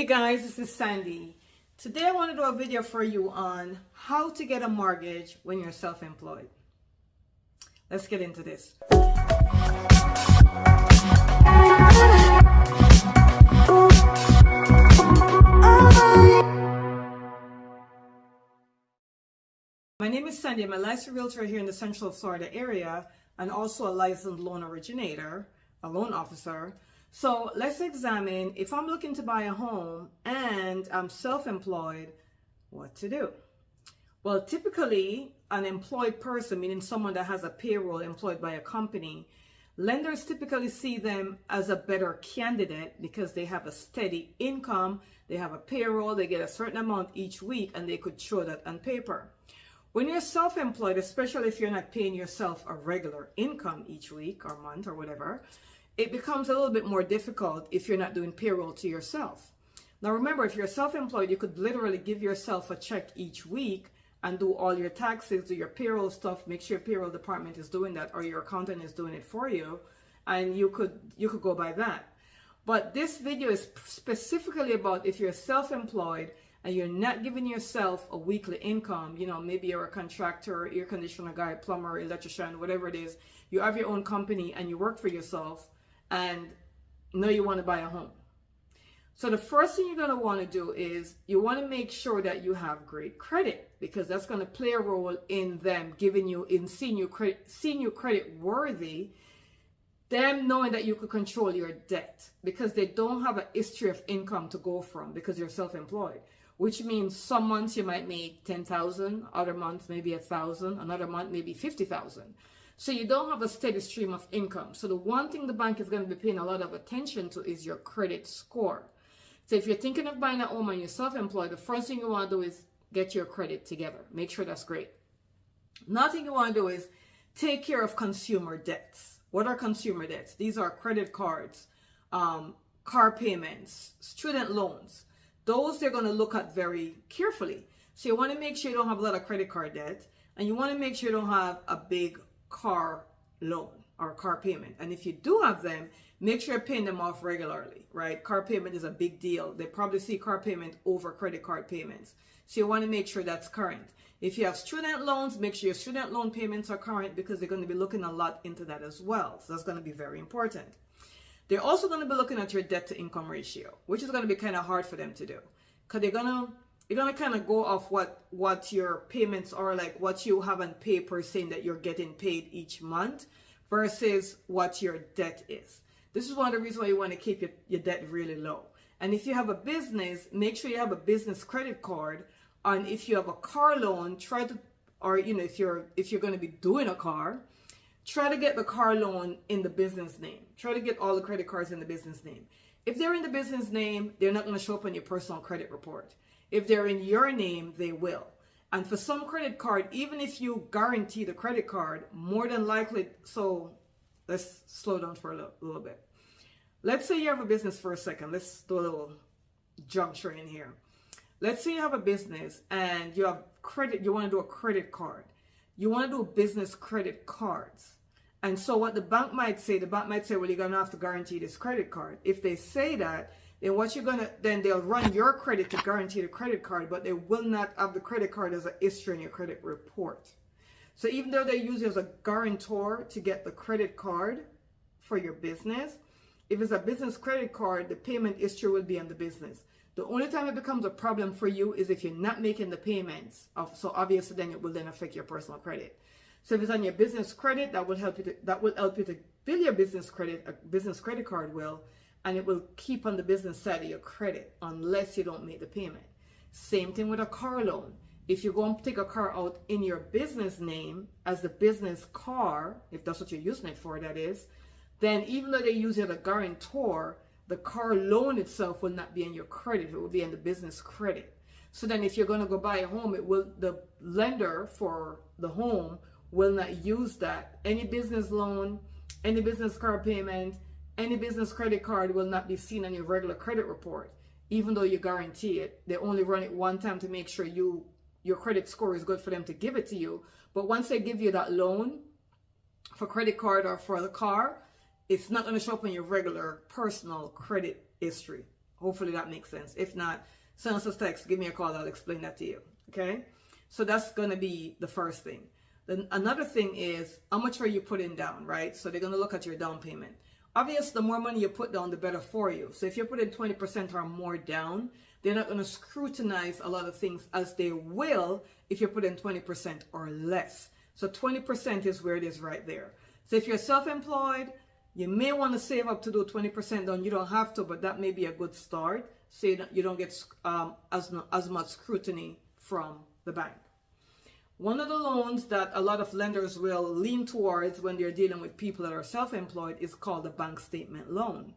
Hey guys, this is Sandy. Today I want to do a video for you on how to get a mortgage when you're self-employed. Let's get into this. My name is Sandy. I'm a licensed realtor here in the Central Florida area and also a licensed loan originator, a loan officer. So let's examine if I'm looking to buy a home and I'm self-employed, what to do. Well, typically an employed person, meaning someone that has a payroll employed by a company, lenders typically see them as a better candidate because they have a steady income, they have a payroll, they get a certain amount each week, and they could show that on paper. When you're self-employed, especially if you're not paying yourself a regular income each week or month or whatever, it becomes a little bit more difficult if you're not doing payroll to yourself. Now remember, if you're self-employed, you could literally give yourself a check each week and do all your taxes, do your payroll stuff, make sure your payroll department is doing that or your accountant is doing it for you, and you could go by that. But this video is specifically about if you're self-employed and you're not giving yourself a weekly income, maybe you're a contractor, air conditioner guy, plumber, electrician, whatever it is, you have your own company and you work for yourself and know you want to buy a home. So the first thing you're going to want to do is you want to make sure that you have great credit, because that's going to play a role in them seeing you credit worthy, them knowing that you could control your debt because they don't have a history of income to go from because you're self-employed. Which means some months you might make $10,000, other months maybe $1,000, another month maybe $50,000. So you don't have a steady stream of income. So the one thing the bank is going to be paying a lot of attention to is your credit score. So if you're thinking of buying a home and you're self-employed, the first thing you want to do is get your credit together. Make sure that's great. Another thing you want to do is take care of consumer debts. What are consumer debts? These are credit cards, car payments, student loans. Those they're going to look at very carefully. So you want to make sure you don't have a lot of credit card debt, and you want to make sure you don't have a big car loan or car payment. And if you do have them, make sure you're paying them off regularly, right? Car payment is a big deal. They probably see car payment over credit card payments. So you want to make sure that's current. If you have student loans, make sure your student loan payments are current because they're going to be looking a lot into that as well. So that's going to be very important. They're also going to be looking at your debt to income ratio, which is going to be kind of hard for them to do because you're going to kind of go off what your payments are, like what you have on paper saying that you're getting paid each month versus what your debt is. This is one of the reasons why you want to keep your debt really low. And if you have a business, make sure you have a business credit card. And if you have a car loan, if you're going to be doing a car, try to get the car loan in the business name. Try to get all the credit cards in the business name. If they're in the business name, they're not going to show up on your personal credit report. If they're in your name, they will. And for some credit card, even if you guarantee the credit card, more than likely, so let's slow down for a little bit. Let's say you have a business for a second. Let's do a little juncture in here. Let's say you have a business and you have credit, you want to do a credit card. You want to do business credit cards. And so what the bank might say, well, you're going to have to guarantee this credit card. If they say that, then they'll run your credit to guarantee the credit card, but they will not have the credit card as a history in your credit report. So even though they use you as a guarantor to get the credit card for your business, if it's a business credit card, the payment history will be on the business. The only time it becomes a problem for you is if you're not making the payments. So obviously then it will then affect your personal credit. So if it's on your business credit, that will help you to build your business credit. A business credit card will, and it will keep on the business side of your credit unless you don't make the payment. Same thing with a car loan. If you're going to take a car out in your business name as the business car, if that's what you're using it for, that is, then even though they use you as a guarantor, the car loan itself will not be in your credit. It will be in the business credit. So then if you're going to go buy a home, the lender for the home will not use that. Any business loan, any business car payment, any business credit card will not be seen on your regular credit report, even though you guarantee it. They only run it one time to make sure your credit score is good for them to give it to you. But once they give you that loan for credit card or for the car, it's not going to show up in your regular personal credit history. Hopefully that makes sense. If not, send us a text, give me a call, I'll explain that to you. Okay? So that's going to be the first thing. Then another thing is, how much are you putting down, right? So they're going to look at your down payment. Obviously, the more money you put down, the better for you. So if you're putting 20% or more down, they're not going to scrutinize a lot of things as they will if you're putting 20% or less. So 20% is where it is right there. So if you're self-employed, you may want to save up to do 20% down. You don't have to, but that may be a good start so you don't get as much scrutiny from the bank. One of the loans that a lot of lenders will lean towards when they're dealing with people that are self-employed is called a bank statement loan.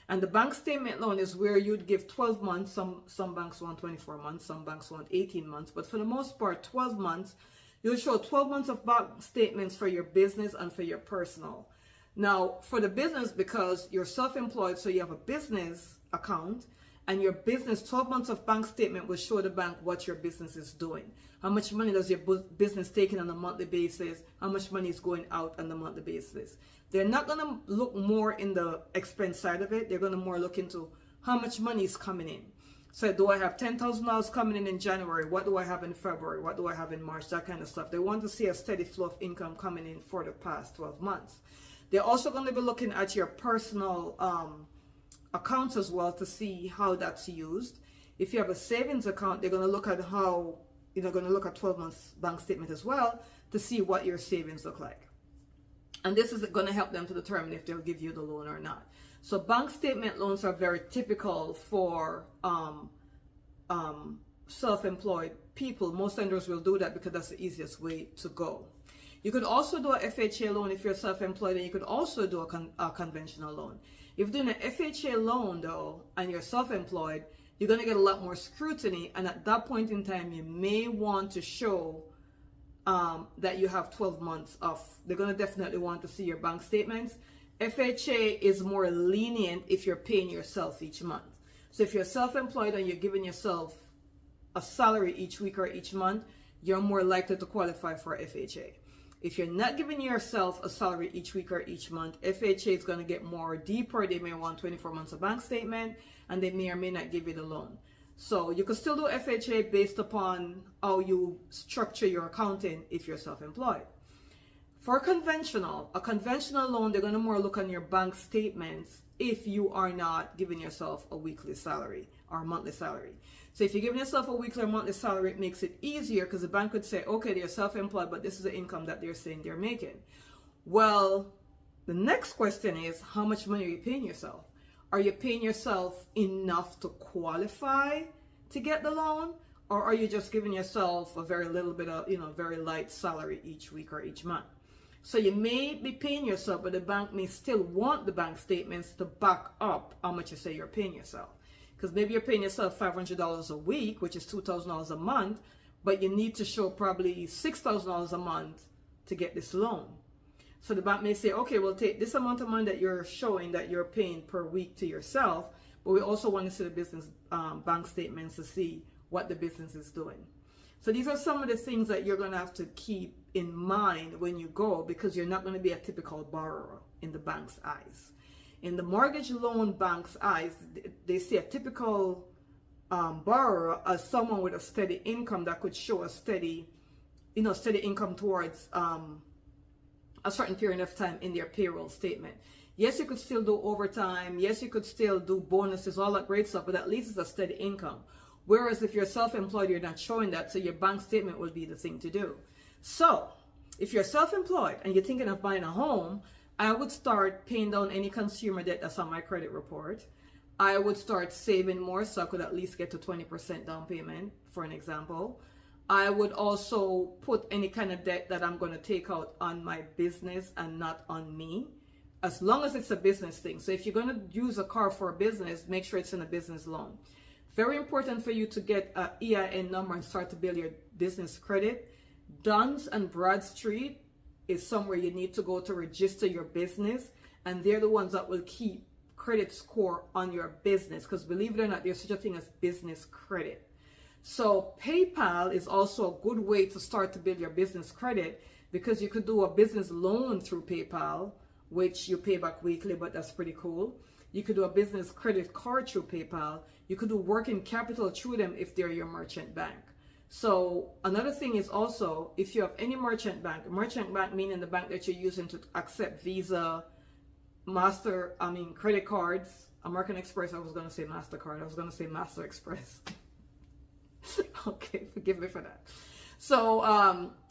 And the bank statement loan is where you'd give 12 months. Some banks want 24 months, some banks want 18 months. But for the most part, 12 months, you'll show 12 months of bank statements for your business and for your personal. Now, for the business, because you're self-employed, so you have a business account, and your business 12 months of bank statement will show the bank what your business is doing. How much money does your business take in on a monthly basis? How much money is going out on a monthly basis? They're not going to look more in the expense side of it. They're going to more look into how much money is coming in. So do I have $10,000 coming in January? What do I have in February? What do I have in March? That kind of stuff. They want to see a steady flow of income coming in for the past 12 months. They're also going to be looking at your personal accounts as well to see how that's used. If you have a savings account, they're going to look at how, going to look at 12 months bank statement as well to see what your savings look like. And this is going to help them to determine if they'll give you the loan or not. So bank statement loans are very typical for self-employed people. Most lenders will do that because that's the easiest way to go. You could also do a FHA loan if you're self-employed, and you could also do a conventional loan. If you're doing an FHA loan though, and you're self-employed, you're going to get a lot more scrutiny. And at that point in time, you may want to show that you have 12 months of, they're going to definitely want to see your bank statements. FHA is more lenient if you're paying yourself each month. So if you're self-employed and you're giving yourself a salary each week or each month, you're more likely to qualify for FHA. If you're not giving yourself a salary each week or each month, FHA is going to get more deeper. They may want 24 months of bank statement, and they may or may not give you the loan. So you could still do FHA based upon how you structure your accounting if you're self-employed. For a conventional loan, they're going to more look on your bank statements if you are not giving yourself a weekly salary or a monthly salary. So if you're giving yourself a weekly or monthly salary, it makes it easier because the bank could say, okay, they're self-employed, but this is the income that they're saying they're making. Well, the next question is, how much money are you paying yourself? Are you paying yourself enough to qualify to get the loan? Or are you just giving yourself a very little bit of, very light salary each week or each month? So you may be paying yourself, but the bank may still want the bank statements to back up how much you say you're paying yourself. Because maybe you're paying yourself $500 a week, which is $2,000 a month, but you need to show probably $6,000 a month to get this loan. So the bank may say, okay, we'll take this amount of money that you're showing that you're paying per week to yourself, but we also want to see the business bank statements to see what the business is doing. So these are some of the things that you're going to have to keep in mind when you go, because you're not going to be a typical borrower in the bank's eyes. In the mortgage loan bank's eyes, they see a typical borrower as someone with a steady income that could show a steady income towards a certain period of time in their payroll statement. Yes, you could still do overtime. Yes, you could still do bonuses, all that great stuff, but at least it's a steady income. Whereas if you're self-employed, you're not showing that, so your bank statement will be the thing to do. So if you're self-employed and you're thinking of buying a home, I would start paying down any consumer debt that's on my credit report. I would start saving more so I could at least get to 20% down payment, for an example. I would also put any kind of debt that I'm going to take out on my business and not on me, as long as it's a business thing. So if you're going to use a car for a business, make sure it's in a business loan. Very important for you to get an EIN number and start to build your business credit. Duns and Bradstreet is somewhere you need to go to register your business, and they're the ones that will keep credit score on your business, because believe it or not, there's such a thing as business credit. So PayPal is also a good way to start to build your business credit, because you could do a business loan through PayPal, which you pay back weekly, but that's pretty cool. You could do a business credit card through PayPal. You could do working capital through them if they're your merchant bank. So another thing is also, if you have any merchant bank meaning the bank that you're using to accept Visa, credit cards, American Express, I was going to say MasterCard, I was going to say Master Express. Okay, forgive me for that. So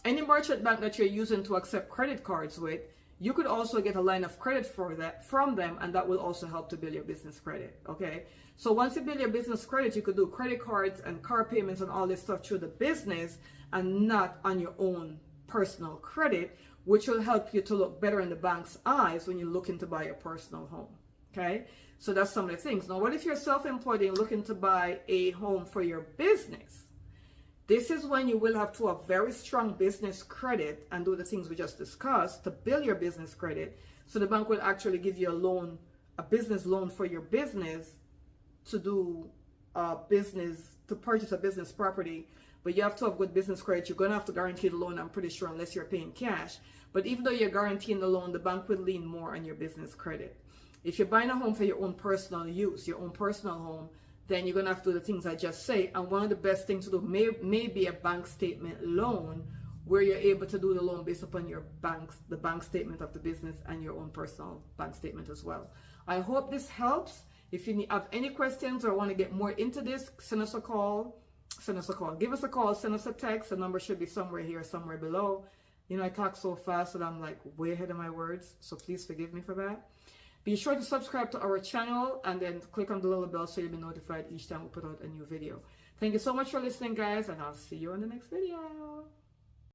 any merchant bank that you're using to accept credit cards with, you could also get a line of credit for that from them, and that will also help to build your business credit. Okay, so once you build your business credit, you could do credit cards and car payments and all this stuff through the business and not on your own personal credit, which will help you to look better in the bank's eyes when you're looking to buy a personal home. Okay, so that's some of the things. Now, what if you're self-employed and looking to buy a home for your business? This is when you will have to have very strong business credit and do the things we just discussed to build your business credit. So the bank will actually give you a loan, a business loan for your business to do to purchase a business property. But you have to have good business credit. You're going to have to guarantee the loan, I'm pretty sure, unless you're paying cash. But even though you're guaranteeing the loan, the bank will lean more on your business credit. If you're buying a home for your own personal use, your own personal home, then you're going to have to do the things I just say. And one of the best things to do may be a bank statement loan, where you're able to do the loan based upon the bank statement of the business and your own personal bank statement as well. I hope this helps. If you have any questions or want to get more into this, send us a call. Give us a call, send us a text. The number should be somewhere here, somewhere below. You know, I talk so fast that I'm like way ahead of my words, so please forgive me for that. Be sure to subscribe to our channel and then click on the little bell so you'll be notified each time we put out a new video. Thank you so much for listening, guys, and I'll see you in the next video.